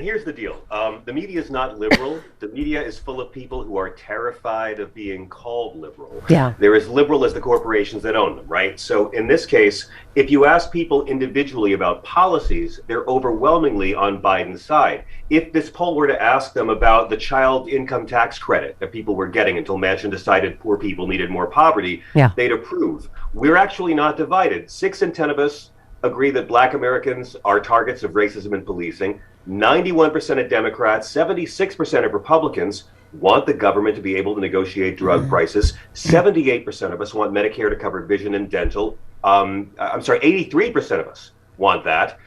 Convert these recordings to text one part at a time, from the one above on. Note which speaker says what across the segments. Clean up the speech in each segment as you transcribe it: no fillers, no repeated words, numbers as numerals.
Speaker 1: here's the deal. The media is not liberal. The media is full of people who are terrified of being called liberal.
Speaker 2: Yeah.
Speaker 1: They're as liberal as the corporations that own them, right? So in this case, if you ask people individually about policies, they're overwhelmingly on Biden's side. If this poll were to ask them about the child income tax credit that people were getting until Manchin decided poor people needed more poverty, they'd approve. We're actually not divided. 6 in 10 of us agree that Black Americans are targets of racism and policing. 91% of Democrats, 76% of Republicans want the government to be able to negotiate drug prices. 78% of us want Medicare to cover vision and dental. 83% of us want that.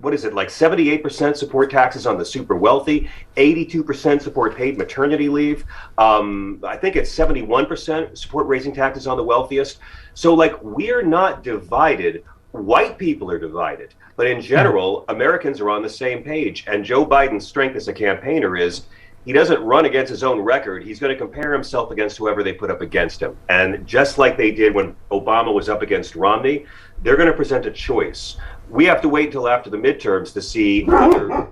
Speaker 1: What is it, like 78% support taxes on the super wealthy, 82% support paid maternity leave. I think it's 71% support raising taxes on the wealthiest. So like, we're not divided. White people are divided. But in general, Americans are on the same page. And Joe Biden's strength as a campaigner is he doesn't run against his own record. He's going to compare himself against whoever they put up against him. And just like they did when Obama was up against Romney, they're going to present a choice. We have to wait until after the midterms to see whether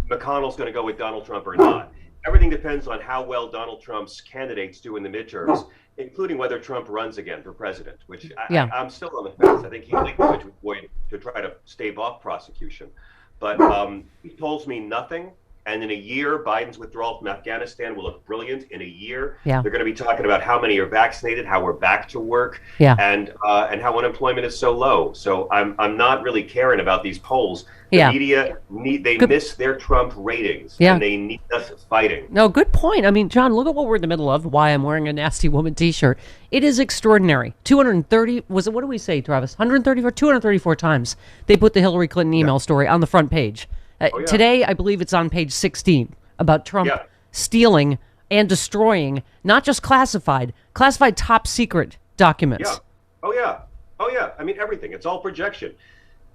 Speaker 1: McConnell's going to go with Donald Trump or not. Everything depends on how well Donald Trump's candidates do in the midterms, including whether Trump runs again for president, which I'm still on the fence. I think he's going to avoid to try to stave off prosecution. But he tells me nothing. And in a year, Biden's withdrawal from Afghanistan will look brilliant. In a year, they're going to be talking about how many are vaccinated, how we're back to work, and how unemployment is so low. So I'm not really caring about these polls. The media miss their Trump ratings, and they need us fighting.
Speaker 2: No, good point. I mean, John, look at what we're in the middle of. Why I'm wearing a Nasty Woman T-shirt. It is extraordinary. 230 was it? What do we say, Travis? 234 times they put the Hillary Clinton email story on the front page. Today, I believe it's on page 16 about Trump stealing and destroying not just classified top secret documents.
Speaker 1: Yeah. Oh, yeah. I mean, everything. It's all projection.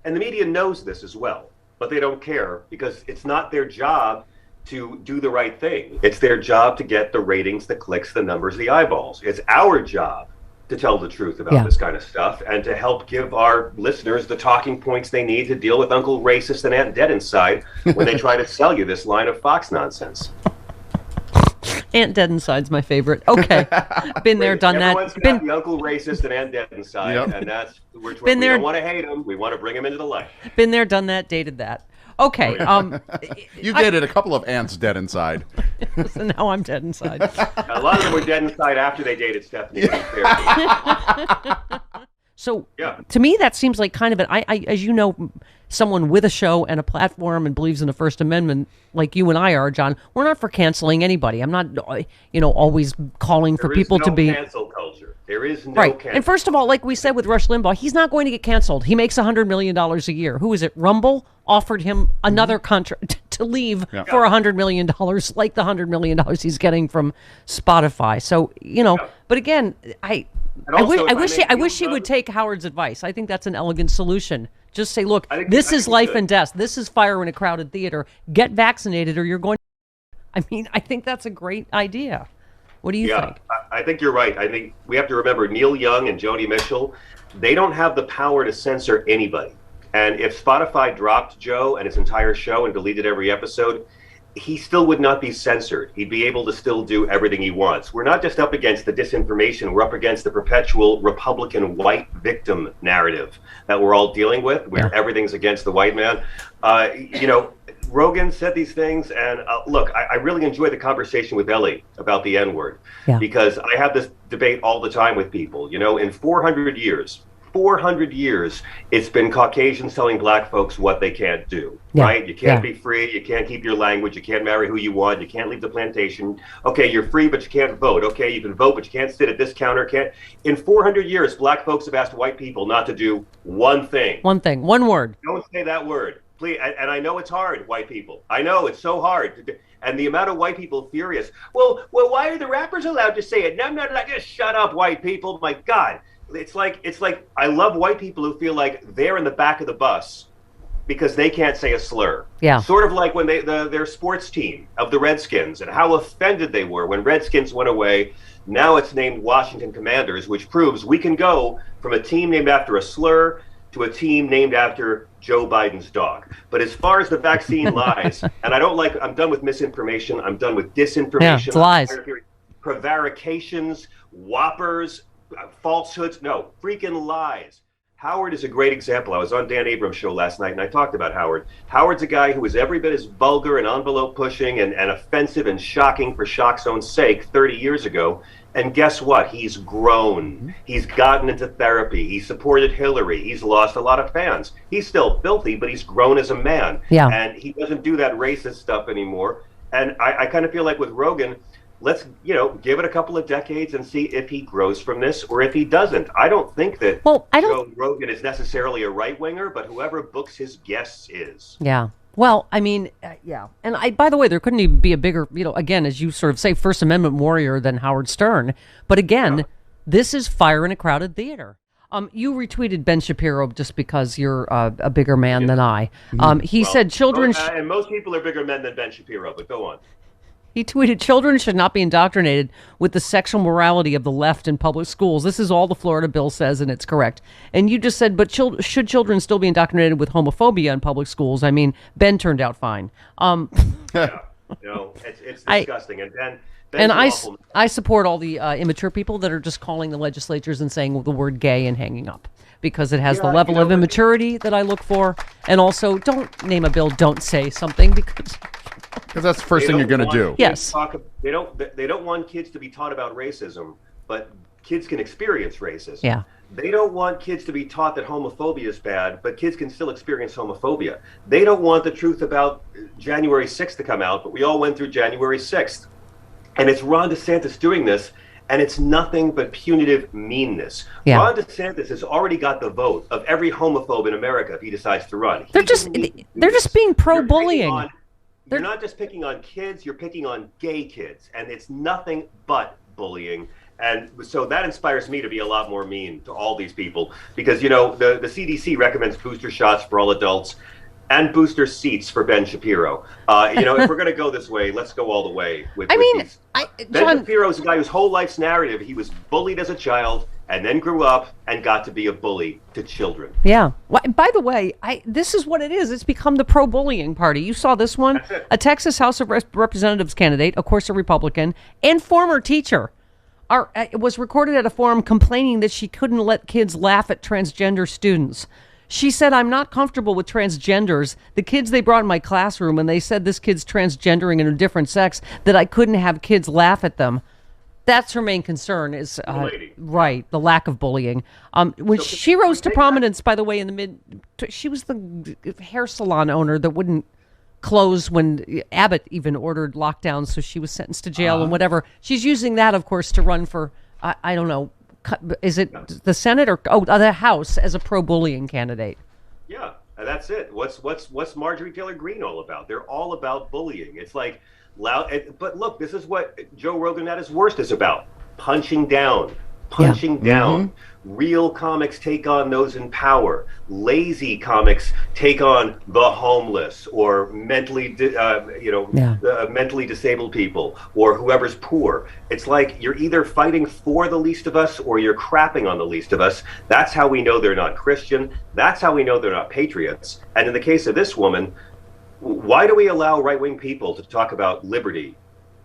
Speaker 1: And the media knows this as well, but they don't care because it's not their job to do the right thing. It's their job to get the ratings, the clicks, the numbers, the eyeballs. It's our job to tell the truth about this kind of stuff and to help give our listeners the talking points they need to deal with Uncle Racist and Aunt Dead Inside when they try to sell you this line of Fox nonsense.
Speaker 2: Aunt Dead Inside's my favorite. Okay. Been there, done that.
Speaker 1: Everyone's got the Uncle Racist and Aunt Dead Inside, and that's we don't want to hate them. We want to bring them into the light.
Speaker 2: Been there, done that, dated that. Okay.
Speaker 3: You dated a couple of aunts dead inside.
Speaker 2: So now I'm dead inside.
Speaker 1: A lot of them were dead inside after they dated Stephanie.
Speaker 2: So to me, that seems like kind of an, as you know, someone with a show and a platform and believes in the First Amendment, like you and I are, John. We're not for canceling anybody. I'm not, always calling for people to be.
Speaker 1: Cancel culture. There is no cancel.
Speaker 2: And first of all, like we said with Rush Limbaugh, he's not going to get canceled. He makes $100 million a year. Who is it? Rumble offered him another contract to leave for $100 million, like the $100 million he's getting from Spotify. So, but again, I wish he would take Howard's advice. I think that's an elegant solution. Just say, look, this is life and death. This is fire in a crowded theater. Get vaccinated or you're going to... I mean, I think that's a great idea. What do you think?
Speaker 1: I think you're right. I think we have to remember Neil Young and Joni Mitchell, they don't have the power to censor anybody. And if Spotify dropped Joe and his entire show and deleted every episode, he still would not be censored. He'd be able to still do everything he wants. We're not just up against the disinformation. We're up against the perpetual Republican white victim narrative that we're all dealing with, where everything's against the white man. Rogan said these things, and look, I really enjoy the conversation with Ellie about the N-word, because I have this debate all the time with people. In 400 years, it's been Caucasians telling black folks what they can't do, right? You can't be free, you can't keep your language, you can't marry who you want, you can't leave the plantation. Okay, you're free, but you can't vote. Okay, you can vote, but you can't sit at this counter. In 400 years, black folks have asked white people not to do one thing.
Speaker 2: One word.
Speaker 1: Don't say that word, please. And I know it's hard, white people. I know it's so hard. And the amount of white people furious. Well, why are the rappers allowed to say it? No, I'm not allowed. Just shut up, white people. My God. It's like I love white people who feel like they're in the back of the bus because they can't say a slur.
Speaker 2: Yeah.
Speaker 1: Sort of like when their sports team of the Redskins and how offended they were when Redskins went away. Now it's named Washington Commanders, which proves we can go from a team named after a slur to a team named after Joe Biden's dog. But as far as the vaccine lies, and I'm done with misinformation. I'm done with disinformation.
Speaker 2: Yeah, it's lies.
Speaker 1: Prevarications, whoppers, falsehoods. No, freaking lies. Howard is a great example. I was on Dan Abrams' show last night, and I talked about Howard. Howard's a guy who was every bit as vulgar and envelope pushing and offensive and shocking for shock's own sake 30 years ago. And guess what? He's grown. He's gotten into therapy. He supported Hillary. He's lost a lot of fans. He's still filthy, but he's grown as a man.
Speaker 2: Yeah.
Speaker 1: And he doesn't do that racist stuff anymore. And I kind of feel like with Rogan, let's give it a couple of decades and see if he grows from this or if he doesn't. I don't think that Joe Rogan is necessarily a right winger, but whoever books his guests is.
Speaker 2: Yeah. Well, I mean, yeah. And by the way, there couldn't even be a bigger, again, as you sort of say, First Amendment warrior than Howard Stern. But again, this is fire in a crowded theater. You retweeted Ben Shapiro just because you're a bigger man than I. He said children...
Speaker 1: and most people are bigger men than Ben Shapiro, but go on.
Speaker 2: He tweeted, children should not be indoctrinated with the sexual morality of the left in public schools. This is all the Florida bill says, and it's correct. And you just said, but should children still be indoctrinated with homophobia in public schools? I mean, Ben turned out fine.
Speaker 1: It's disgusting. And Ben's
Speaker 2: and
Speaker 1: awful.
Speaker 2: I support all the immature people that are just calling the legislatures and saying the word gay and hanging up, because it has the level of immaturity that I look for. And also, don't name a bill, don't say something, because
Speaker 3: that's the first thing you're going to do.
Speaker 2: Yes.
Speaker 1: They don't want kids to be taught about racism, but kids can experience racism.
Speaker 2: Yeah.
Speaker 1: They don't want kids to be taught that homophobia is bad, but kids can still experience homophobia. They don't want the truth about January 6th to come out, but we all went through January 6th. And it's Ron DeSantis doing this, and it's nothing but punitive meanness.
Speaker 2: Yeah.
Speaker 1: Ron DeSantis has already got the vote of every homophobe in America if he decides to run.
Speaker 2: They're just being pro-bullying.
Speaker 1: You're not just picking on kids, you're picking on gay kids, and it's nothing but bullying. And so that inspires me to be a lot more mean to all these people, because, the CDC recommends booster shots for all adults and booster seats for Ben Shapiro. If we're going to go this way, let's go all the way. Ben Shapiro's a guy whose whole life's narrative, he was bullied as a child and then grew up and got to be a bully to children.
Speaker 2: Yeah. Well, by the way, this is what it is. It's become the pro-bullying party. You saw this one? A Texas House of Representatives candidate, of course a Republican, and former teacher, was recorded at a forum complaining that she couldn't let kids laugh at transgender students. She said, I'm not comfortable with transgenders. The kids they brought in my classroom, and they said this kid's transgendering in a different sex, that I couldn't have kids laugh at them. That's her main concern, is the lack of bullying. When she rose to prominence, by the way, she was the hair salon owner that wouldn't close when Abbott even ordered lockdowns, so she was sentenced to jail and whatever. She's using that, of course, to run for, I don't know, is it the Senate or the House as a pro-bullying candidate?
Speaker 1: Yeah, that's it. What's Marjorie Taylor Greene all about? They're all about bullying. It's like loud. But look, this is what Joe Rogan at his worst is about: punching down. Mm-hmm. Real comics take on those in power. Lazy comics take on the homeless or mentally disabled people or whoever's poor. It's like you're either fighting for the least of us or you're crapping on the least of us. That's how we know they're not Christian. That's how we know they're not patriots. And in the case of this woman, why do we allow right-wing people to talk about liberty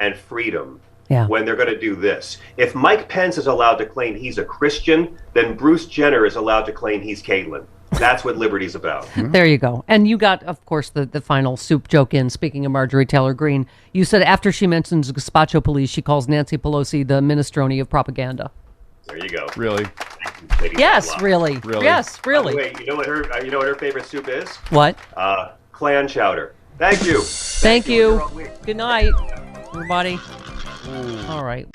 Speaker 1: and freedom when they're going to do this? If Mike Pence is allowed to claim he's a Christian, then Bruce Jenner is allowed to claim he's Caitlyn. That's what liberty's about.
Speaker 2: There you go. And you got, of course, the final soup joke in. Speaking of Marjorie Taylor Greene, you said after she mentions gazpacho police, she calls Nancy Pelosi the minestrone of propaganda.
Speaker 1: There you go.
Speaker 3: Really?
Speaker 2: Yes, really. Yes, really.
Speaker 1: Wait, you know what her favorite soup is?
Speaker 2: What?
Speaker 1: Clan chowder. Thank you.
Speaker 2: Thank you. Good night, everybody. All right.